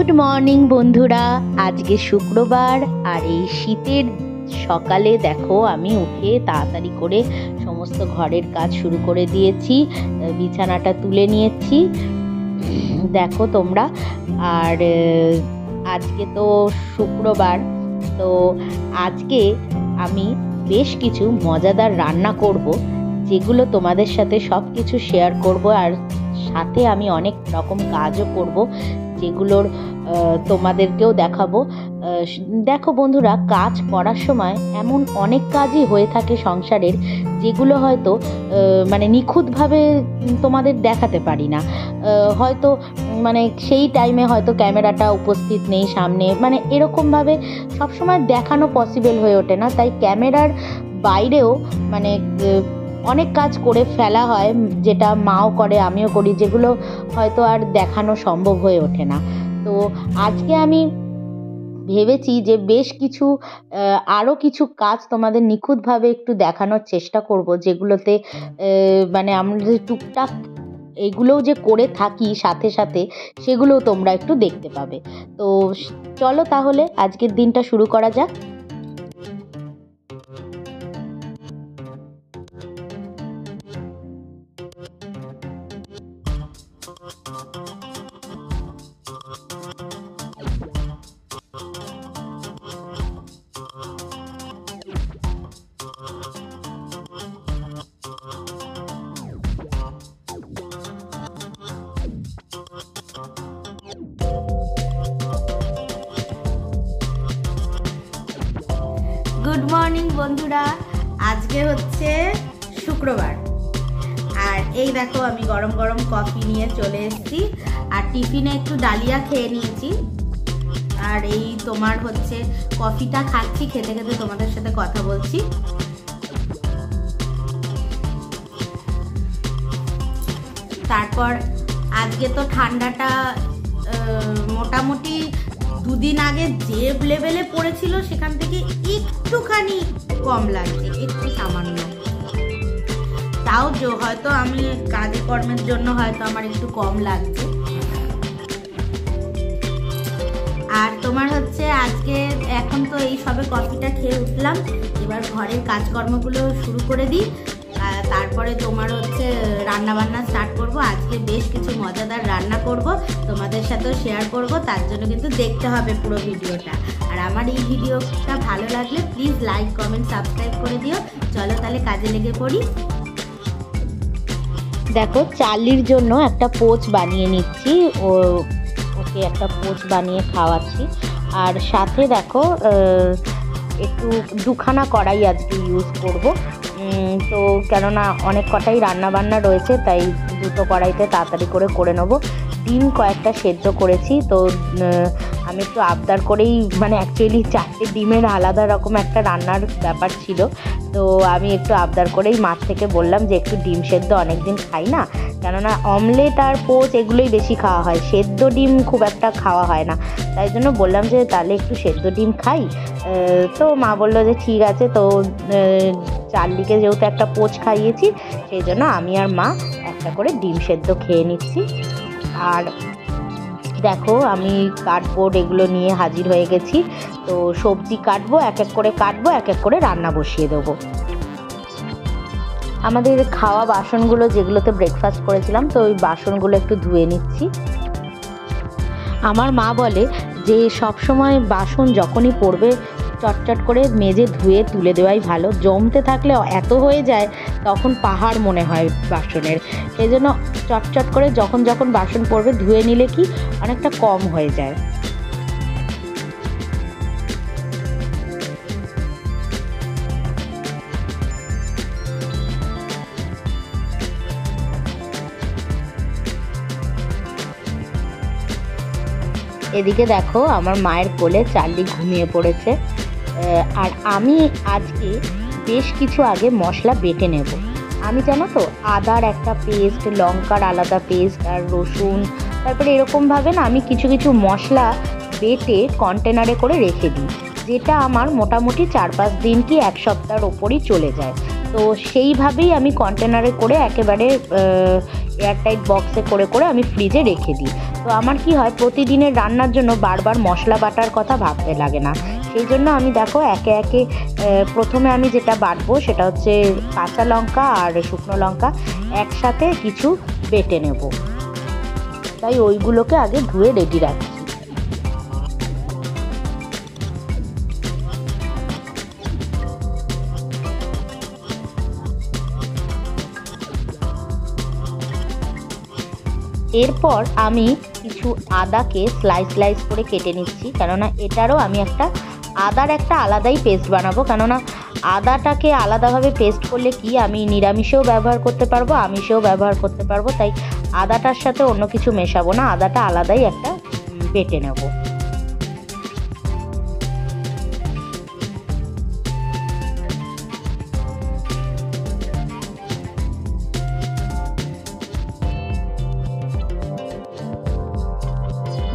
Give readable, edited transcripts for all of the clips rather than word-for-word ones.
Good morning বন্ধুরা, আজকে শুক্রবার আর এই শীতের সকালে দেখো আমি উঠে তাড়াতাড়ি করে সমস্ত ঘরের কাজ শুরু করে দিয়েছি, বিছানাটা তুলে নিয়েছি দেখো তোমরা। আর আজকে তো শুক্রবার, তো আজকে আমি বেশ কিছু মজাদার রান্না করব, যেগুলো তোমাদের সাথে সব কিছু শেয়ার করব। আর সাথে আমি অনেক রকম কাজও করব, যেগুলোর তোমাদেরকেও দেখাবো। দেখো বন্ধুরা, কাজ করার সময় এমন অনেক কাজই হয়ে থাকে সংসারের, যেগুলো হয়তো মানে নিখুঁতভাবে তোমাদের দেখাতে পারি না। হয়তো মানে সেই টাইমে হয়তো ক্যামেরাটা উপস্থিত নেই সামনে, মানে এরকমভাবে সবসময় দেখানো পসিবল হয়ে ওঠে না। তাই ক্যামেরার বাইরেও মানে অনেক কাজ করে ফেলা হয়, যেটা মাও করে আমিও করি, যেগুলো হয়তো আর দেখানো সম্ভব হয়ে ওঠে না। তো আজকে আমি ভেবেছি যে বেশ কিছু আরও কিছু কাজ তোমাদের নিখুঁতভাবে একটু দেখানোর চেষ্টা করব, যেগুলোতে মানে আমরা যে টুকটাক এগুলোও যে করে থাকি সাথে সাথে, সেগুলোও তোমরা একটু দেখতে পাবে। তো চলো তাহলে আজকের দিনটা শুরু করা যাক। গুড মর্নিং বন্ধুরা, আজকে হচ্ছে শুক্রবার। আর এই দেখো আমি গরম গরম কফি নিয়ে চলে এসেছি, আর টিফিনে একটু ডালিয়া খেয়ে নিয়েছি। আর এই তোমার হচ্ছে কফিটা খাচ্ছি, খেতে খেতে তোমাদের সাথে কথা বলছি। তারপর আজকে তো ঠান্ডাটা মোটামুটি দুদিন আগে যে লেভেলে পড়েছিল সেখান থেকে একটুখানি কম লাগছে, একটু সামান্য। তাও হয়তো আমি কাজে কর্মের জন্য হয়তো আমার একটু কম লাগছে। আর তোমার হচ্ছে আজকে এখন তো এই সবে কফিটা খেয়ে উঠলাম, এবার ঘরের কাজকর্মগুলো শুরু করে দিই। তারপরে তোমার হচ্ছে রান্না বান্না স্টার্ট করব। আজকে বেশ কিছু মজাদার রান্না করব, তোমাদের সাথেও শেয়ার করব। তার জন্য কিন্তু দেখতে হবে পুরো ভিডিওটা। আর আমার এই ভিডিওটা ভালো লাগলে প্লিজ লাইক, কমেন্ট, সাবস্ক্রাইব করে দিও। চলো তাহলে কাজে লেগে পড়ি। দেখো চার্লির জন্য একটা পোচ বানিয়ে নিচ্ছি, ওকে একটা পোচ বানিয়ে খাওয়াচ্ছি। আর সাথে দেখো একটু দুখানা কড়াই আজকে ইউজ করব। তো কেননা অনেক কটাই রান্নাবান্না রয়েছে, তাই দুটো কড়াইতে তাড়াতাড়ি করে নেব। ডিম কয়েকটা সেদ্ধ করেছি, তো আমি একটু আবদার করেই, মানে অ্যাকচুয়ালি 4টে ডিমের আলাদা রকম একটা রান্নার ব্যাপার ছিল, তো আমি একটু আবদার করেই মার থেকে বললাম যে একটু ডিম সেদ্ধ অনেক দিন খাই না, কেননা অমলেট আর পোচ এগুলোই বেশি খাওয়া হয়, সেদ্ধ ডিম খুব একটা খাওয়া হয় না। তাই জন্য বললাম যে তাহলে একটু সেদ্ধ ডিম খাই। তো মা বললো যে ঠিক আছে। তো চার্লিকে যেহেতু একটা পোচ খাইয়েছি, সেই জন্য আমি আর মা একটা করে ডিম সেদ্ধ খেয়ে নিচ্ছি। আর দেখো আমি কাটবোর্ড এগুলো নিয়ে হাজির হয়ে গেছি। তো সবজি কাটবো, এক এক করে রান্না বসিয়ে দেবো। আমাদের খাওয়া বাসনগুলো যেগুলোতে ব্রেকফাস্ট করেছিলাম, তো ওই বাসনগুলো একটু ধুয়ে নিচ্ছি। আমার মা বলে যে সবসময় বাসন যখনই পড়বে চটচট করে মেজে ধুয়ে তুলে দেওয়াই ভালো, জমতে থাকলে এত হয়ে যায় তখন পাহাড় মনে হয় বাসনের। সেই জন্য চটচট করে যখন যখন বাসন পড়বে ধুয়ে নিলে কি অনেকটা কম হয়ে যায়। এদিকে দেখো আমার মায়ের কোলে চার্লি ঘুমিয়ে পড়েছে। আর আমি আজকে বেশ কিছু আগে মশলা বেটে নেব। আমি জানো তো আদার একটা পেস্ট, লঙ্কার আলাদা পেস্ট, আর রসুন, তারপরে এরকমভাবে না আমি কিছু কিছু মশলা বেটে কন্টেনারে করে রেখে দিই, যেটা আমার মোটামুটি 4-5 দিন কি 1 সপ্তাহের ওপরই চলে যায়। তো সেইভাবেই আমি কন্টেনারে করে একেবারে এয়ারটাইট বক্সে করে করে আমি ফ্রিজে রেখে দিই। তো আমার কি হয়, প্রতিদিনের রান্নার জন্য বারবার মশলা বাটার কথা ভাবতে লাগে না। সেই জন্য আমি দেখো একে একে প্রথমে আমি যেটা বাটবো সেটা হচ্ছে কাঁচা লঙ্কা আর শুকনো লঙ্কা একসাথে কিছু বেটে নেব, তাই ওইগুলোকে আগে ধুয়ে রেডি রাখছি। এরপর আমি কিছু আদাকে স্লাইস স্লাইস করে কেটে নিচ্ছি, কেননা এটারও আমি আদার একটা আলাদাই পেস্ট বানাবো। কেননা আদাটাকে আলাদাভাবে পেস্ট করলে কি আমি নিরামিষেও ব্যবহার করতে পারবো, আমিষেও ব্যবহার করতে পারবো, তাই আদাটার সাথে অন্য কিছু মেশাবো না, আদাটা আলাদাই একটা বেটে নেব।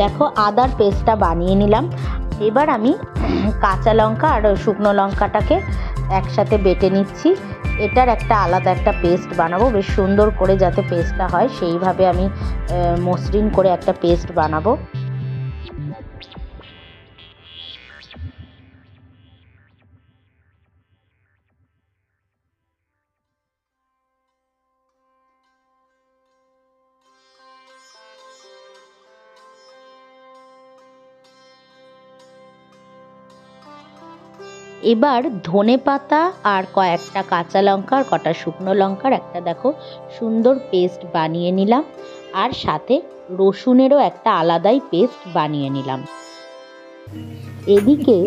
দেখো আদার পেস্টটা বানিয়ে নিলাম। এবার আমি কাঁচা লঙ্কা আর শুকনো লঙ্কাটাকে একসাথে বেটে নিচ্ছি। এটার আলাদা একটা পেস্ট বানাবো, বেশ সুন্দর করে যাতে পেস্টটা হয় সেইভাবে আমি মসৃণ করে একটা পেস্ট বানাবো। এবার ধনেপাতা আর কয়েকটা কাঁচা লঙ্কা আর কটা শুকনো লঙ্কার একটা দেখো সুন্দর পেস্ট বানিয়ে নিলাম, আর সাথে রসুনেরও একটা আলাদাই পেস্ট বানিয়ে নিলাম। এদিকে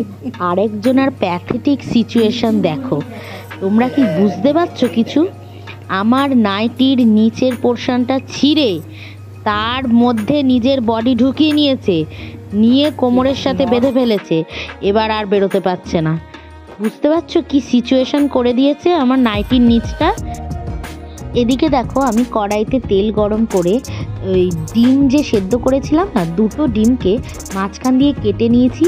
আরেকজনের প্যাথেটিক সিচুয়েশন দেখো, তোমরা কি বুঝতে পারছো কিছু? আমার নাইটির নিচের পোর্শনটা ছিঁড়ে তার মধ্যে নিজের বডি ঢুকিয়ে নিয়েছে, নিয়ে কোমরের সাথে বেঁধে ফেলেছে, এবার আর বেরোতে পারছে না। বুঝতে পারছো কি সিচুয়েশন করে দিয়েছে আমার নাইটির নিচটা? এদিকে দেখো আমি কড়াইতে তেল গরম করে ওই ডিম যে সেদ্ধ করেছিলাম না, দুটো ডিমকে মাঝখান দিয়ে কেটে নিয়েছি,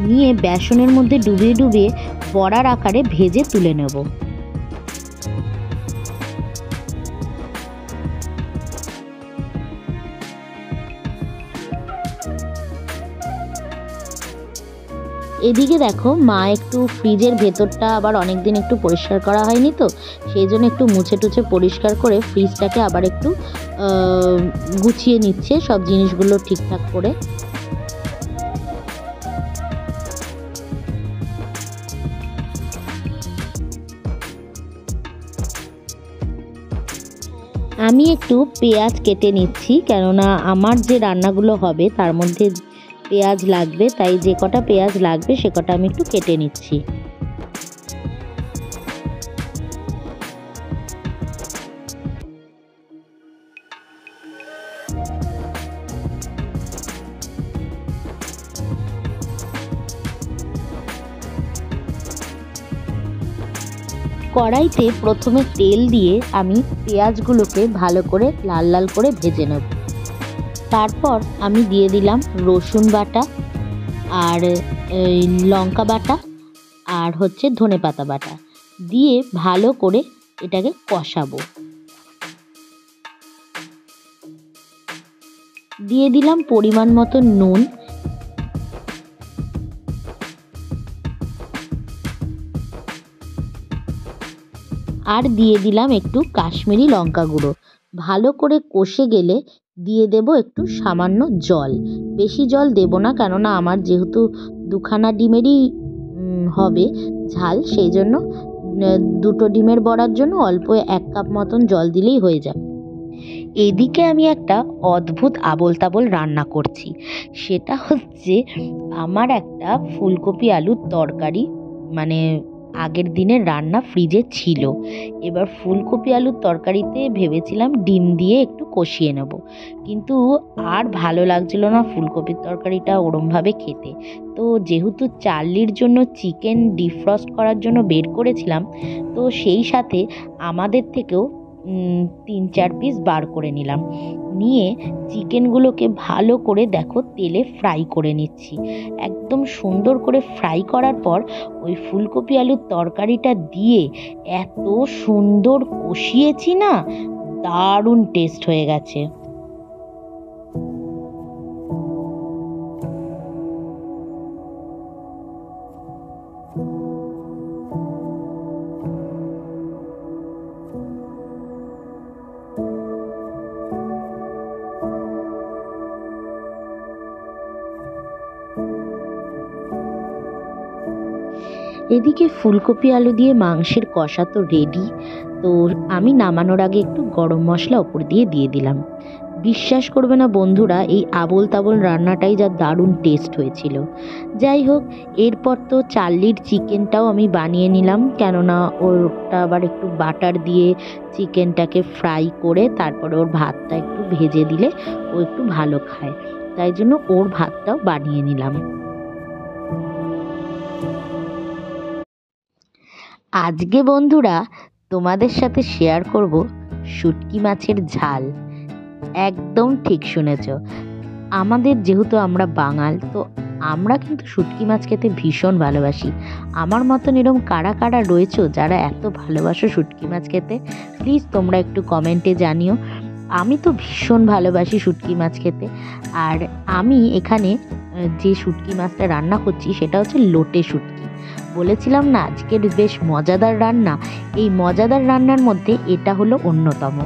নিয়ে বেসনের মধ্যে ডুবিয়ে ডুবিয়ে বড়ার আকারে ভেজে তুলে নেব। এদিকে দেখো মা একটু ফ্রিজের ভেতরটা আবার অনেক দিন একটু পরিষ্কার করা হয়নি, তো সেই জন্য একটু মুছে টুছে পরিষ্কার করে ফ্রিজটাকে আবার একটু গুছিয়ে নিচ্ছে সব জিনিসগুলো ঠিকঠাক করে। আমি একটু পেঁয়াজ কেটে নিচ্ছি, কেননা আমার যে রান্নাগুলো হবে তার মধ্যে পেঁয়াজ লাগবে, তাই যে কটা পেঁয়াজ লাগবে সে কটা আমি একটু কেটে নিচ্ছি। কড়াইতে প্রথমে তেল দিয়ে আমি পেঁয়াজগুলোকে ভালো করে লাল লাল করে ভেজে নেব। তারপর আমি দিয়ে দিলাম রসুন বাটা আর লঙ্কা বাটা আর হচ্ছে ধনেপাতা বাটা, দিয়ে ভালো করে এটাকে কষাবো। দিয়ে দিলাম পরিমাণ মতো নুন, আর দিয়ে দিলাম একটু কাশ্মীরি লঙ্কা গুঁড়ো। ভালো করে কষে গেলে দিয়ে দেব একটু সামান্য জল, বেশি জল দেব না, কেননা আমার যেহেতু দুখানা ডিমেরই হবে ঝাল, সেই জন্য দুটো ডিমের বড়ার জন্য অল্প 1 কাপ মতন জল দিলেই হয়ে যাবে। এদিকে আমি একটা অদ্ভুত আবোল তাবোল রান্না করছি, সেটা হচ্ছে আমার একটা ফুলকপি আলুর তরকারি, মানে আগের দিনের রান্না ফ্রিজে ছিল। এবার ফুলকপি আলুর তরকারিতে ভেবেছিলাম ডিম দিয়ে একটু কষিয়ে নেব, কিন্তু আর ভালো লাগছিল না ফুলকপির তরকারিটা ওরমভাবে খেতে। তো যেহেতু চার্লির জন্য চিকেন ডিফ্রস্ট করার জন্য বের করেছিলাম, তো সেই সাথে আমাদের থেকেও 3-4 পিস বার করে নিলাম, নিয়ে চিকেনগুলোকে ভালো করে দেখো তেলে ফ্রাই করে নিচ্ছি। একদম সুন্দর করে ফ্রাই করার পর ওই ফুলকপি আলুর তরকারিটা দিয়ে এত সুন্দর কষিয়েছি না, দারুণ টেস্ট হয়ে গেছে। এদিকে ফুলকপি আলু দিয়ে মাংসের কষা তো রেডি। তো আমি নামানোর আগে একটু গরম মশলা ওপর দিয়ে দিলাম। বিশ্বাস করবে না বন্ধুরা, এই আবোল তাবোল রান্নাটাই যা দারুণ টেস্ট হয়েছিল। যাই হোক, এরপর তো চার্লির চিকেনটাও আমি বানিয়ে নিলাম, কেননা ওরটা আবার একটু বাটার দিয়ে চিকেনটাকে ফ্রাই করে তারপরে ওর ভাতটা একটু ভেজে দিলে ও একটু ভালো খায়, তাই জন্য ওর ভাতটাও বানিয়ে নিলাম। আজকে বন্ধুরা তোমাদের সাথে শেয়ার করব শুটকি মাছের ঝাল। একদম ঠিক শুনেছ, আমাদের যেহেতু আমরা বাঙাল, তো আমরা কিন্তু শুটকি মাছ খেতে ভীষণ ভালোবাসি। আমার মতন এরকম কারা কারা রয়েছো যারা এত ভালোবাসো শুটকি মাছ খেতে, প্লিজ তোমরা একটু কমেন্টে জানিও। আমি তো ভীষণ ভালোবাসি শুটকি মাছ খেতে। আর আমি এখানে যে শুটকি মাছটা রান্না করছি সেটা হচ্ছে লোটে শুটকি। বলেছিলাম না আজকের বেশ মজাদার রান্না, এই মজাদার রান্নার মধ্যে এটা হলো অন্যতম।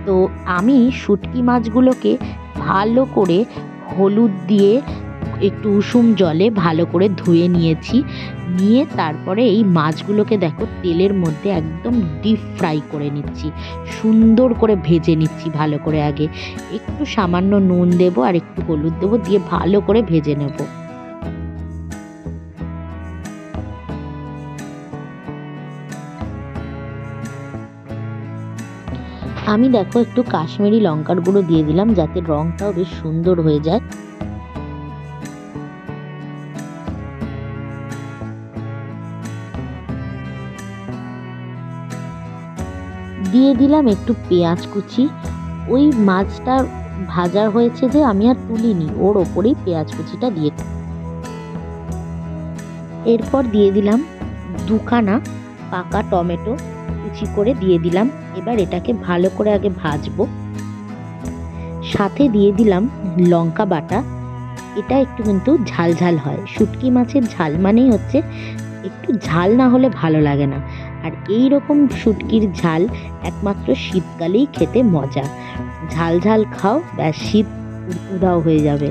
তো আমি শুটকি মাছগুলোকে ভালো করে হলুদ দিয়ে একটু উষুম জলে ভালো করে ধুয়ে নিয়েছি। নিয়ে তারপরে এই মাছগুলোকে দেখো তেলের মধ্যে একদম ডিপ ফ্রাই করে নিচ্ছি, সুন্দর করে ভেজে নিচ্ছি ভালো করে। আগে একটু সামান্য নুন দেবো আর একটু হলুদ দেবো, দিয়ে ভালো করে ভেজে নেব। আমি দেখো একটু কাশ্মীরি লঙ্কার গুঁড়ো দিয়ে দিলাম যাতে রঙটাও বেশ সুন্দর হয়ে যায়। দিয়ে দিলাম একটু পেঁয়াজ কুচি। ওই মাছটা ভাজা হয়েছে যে আমি আর তুলিনি, ওর ওপরেই পেঁয়াজ কুচিটা দিয়ে। এরপর দিয়ে দিলাম দুখানা পাকা টমেটো কুচি করে দিয়ে দিলাম। এবার এটাকে ভালো করে আগে ভাজবো। সাথে দিয়ে দিলাম লঙ্কা বাটা। এটা একটু কিন্তু ঝাল ঝাল হয়, শুটকি মাছের ঝাল মানেই হচ্ছে একটু ঝাল না হলে ভালো লাগে না। আর এই রকম শুটকির ঝাল একমাত্র শীতকালেই খেতে মজা। ঝাল ঝাল খাও, ব্যাস শীত উধাও হয়ে যাবে।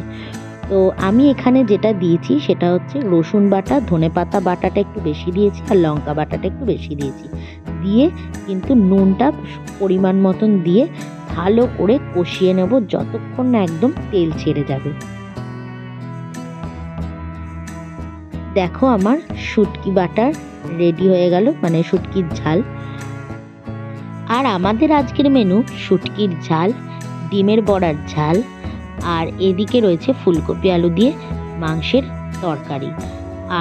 তো আমি এখানে যেটা দিয়েছি সেটা হচ্ছে রসুন বাটা, ধনেপাতা বাটাটা একটু বেশি দিয়েছি আর লঙ্কা বাটাটা একটু বেশি দিয়েছি। দিয়ে কিন্তু নুনটা পরিমাণ মতন দিয়ে ভালো করে কষিয়ে নেব যতক্ষণ না একদম তেল ছেড়ে যাবে। দেখো আমার শুটকি বাটার রেডি হয়ে গেল, মানে শুটকির ঝাল। আর আমাদের আজকের মেনু শুটকির ঝাল, ডিমের বড়ার ঝাল, আর এদিকে রয়েছে ফুলকপি আলু দিয়ে মাংসের তরকারি।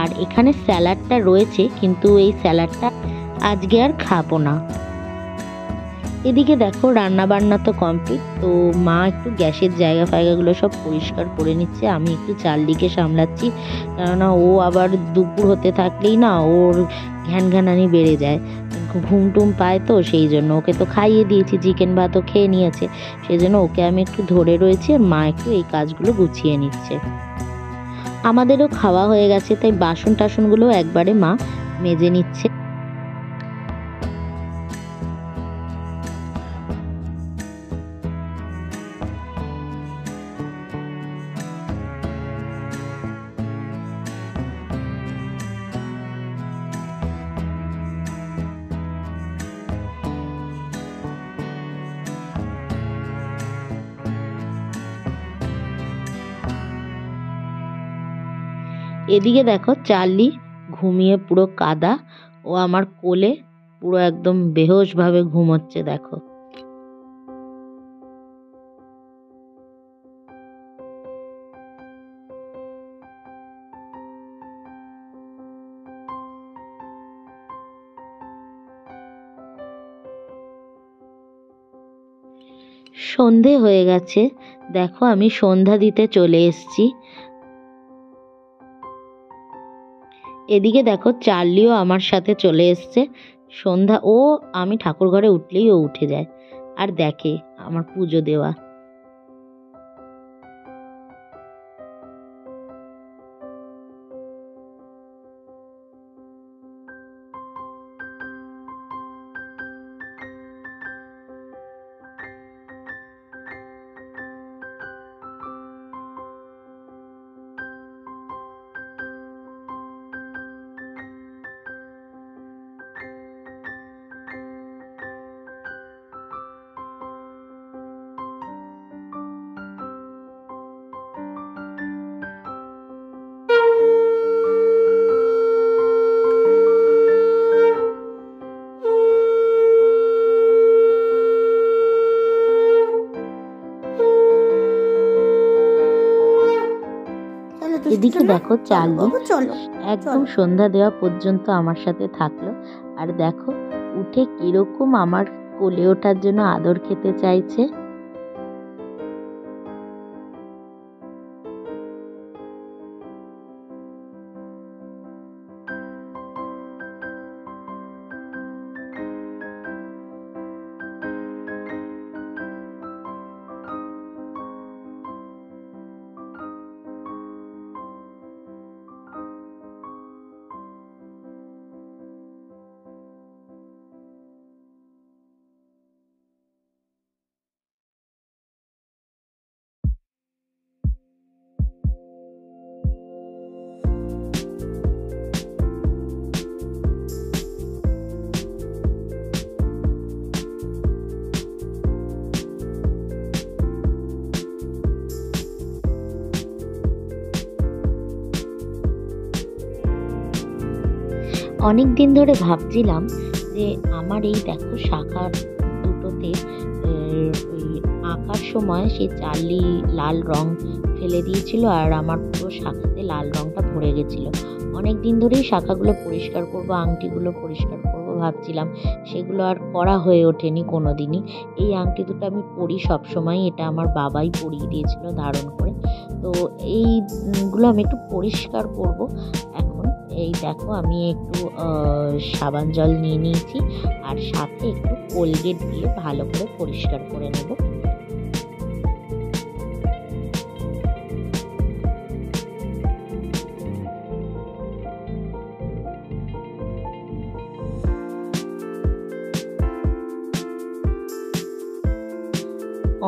আর এখানে স্যালাডটা রয়েছে, কিন্তু এই স্যালাডটা আজকে আর খাবো না। এদিকে দেখো রান্না বান্না তো কমপ্লিট। তো মা একটু গ্যাসের জায়গা ফায়গাগুলো সব পরিষ্কার করে নিচ্ছে, আমি একটু চারদিকে সামলাচ্ছি, কেননা ও আবার দুপুর হতে থাকলেই না ওর ঘ্যানঘ্যানানি বেড়ে যায়, ঘুম টুম পায়। তো সেই জন্য ওকে তো খাইয়ে দিয়েছি, চিকেন ভাতও খেয়ে নিয়েছে, সেই জন্য ওকে আমি একটু ধরে রয়েছি, মা একটু এই কাজগুলো গুছিয়ে নিচ্ছে। আমাদেরও খাওয়া হয়ে গেছে, তাই বাসন টাসনগুলো একবারে মা মেজে নিচ্ছে। এদিকে দেখো চার্লি ঘুমিয়ে পুরো কাদা, ও আমার কোলে পুরো একদম বেহোশ ভাবে ঘুমোচ্ছে দেখো। সন্ধে হয়ে গেছে, দেখো আমি সন্ধ্যা দিতে চলে এসেছি। এদিকে দেখো চার্লিও আমার সাথে চলে এসছে। সন্ধ্যা, ও আমি ঠাকুর ঘরে উঠলেই ও উঠে যায়, আর দেখে আমার পুজো দেওয়া। এদিকে দেখো চার্লি একদম সন্ধ্যা দেওয়া পর্যন্ত আমার সাথে থাকলো। আর দেখো উঠে কিরকম আমার কোলে ওঠার জন্য আদর খেতে চাইছে। অনেক দিন ধরে ভাবছিলাম যে আমার এই দেখো শাখা দুটোতে ওই আঁকার সময় সেই চার্লি লাল রং ফেলে দিয়েছিল আর আমার পুরো শাখাতে লাল রংটা ভরে গেছিলো। অনেক দিন ধরেই শাখাগুলো পরিষ্কার করব, আংটিগুলো পরিষ্কার করব ভাবছিলাম, সেগুলো আর করা হয়ে ওঠেনি কোনো দিনই। এই আংটি দুটো আমি পরি সবসময়, এটা আমার বাবাই পরিয়ে দিয়েছিল ধারণ করে। তো এইগুলো আমি একটু পরিষ্কার করব এখন। এই দেখো আমি একটু সাবান জল নিয়ে নিয়েছি আর সাথে একটু কোলগেট দিয়ে ভালো করে পরিষ্কার করে নেব।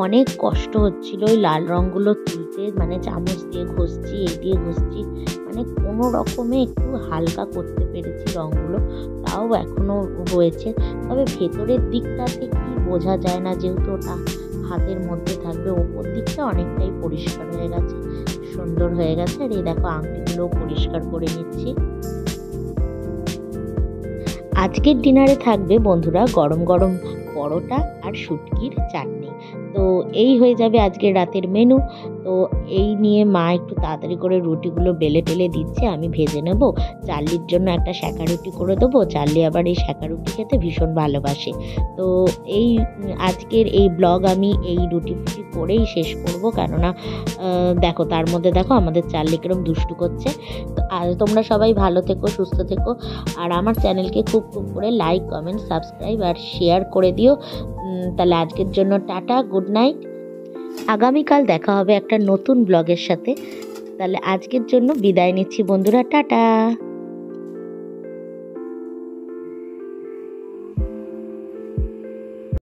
অনেক কষ্ট হচ্ছিল ওই লাল রঙগুলো তুলতে, মানে চামচ দিয়ে ঘষছি, এই দিয়ে ঘষছি, মানে কোনো রকমে একটু হালকা করতে পেরেছি রঙগুলো, তাও এখনো হয়েছে। তবে ভেতরের দিকটাতে কি বোঝা যায় না, যেহেতু ওটা হাতের মধ্যে থাকবে। ওপর দিকটা অনেকটাই পরিষ্কার হয়ে গেছে, সুন্দর হয়ে গেছে। আর এই দেখো আংটিগুলোও পরিষ্কার করে নিচ্ছি। আজকের ডিনারে থাকবে বন্ধুরা গরম গরম পরোটা আর শুটকির চাটনি। তো এই হয়ে যাবে আজকের রাতের মেনু। তো এই নিয়ে মা একটু তাড়াতাড়ি করে রুটিগুলো বেলে টেলে দিচ্ছে, আমি ভেজে নেব। চার্লির জন্য একটা সেঁকা রুটি করে দেবো, চার্লি আবার এই সেঁকা রুটি খেতে ভীষণ ভালোবাসে। তো এই আজকের এই ব্লগ আমি এই রুটি ফুটি করেই শেষ করব, কেননা দেখো তার মধ্যে দেখো আমাদের চার্লি কিরম দুষ্টু করছে। আর তোমরা সবাই ভালো থেকো, সুস্থ থেকো, আর আমার চ্যানেলকে খুব খুব করে লাইক, কমেন্ট, সাবস্ক্রাইব আর শেয়ার করে দিও। তাহলে আজকের জন্য টাটা, গুড নাইট। আগামীকাল দেখা হবে একটা নতুন ব্লগের সাথে। তাহলে আজকের জন্য বিদায় নিচ্ছি বন্ধুরা, টাটা।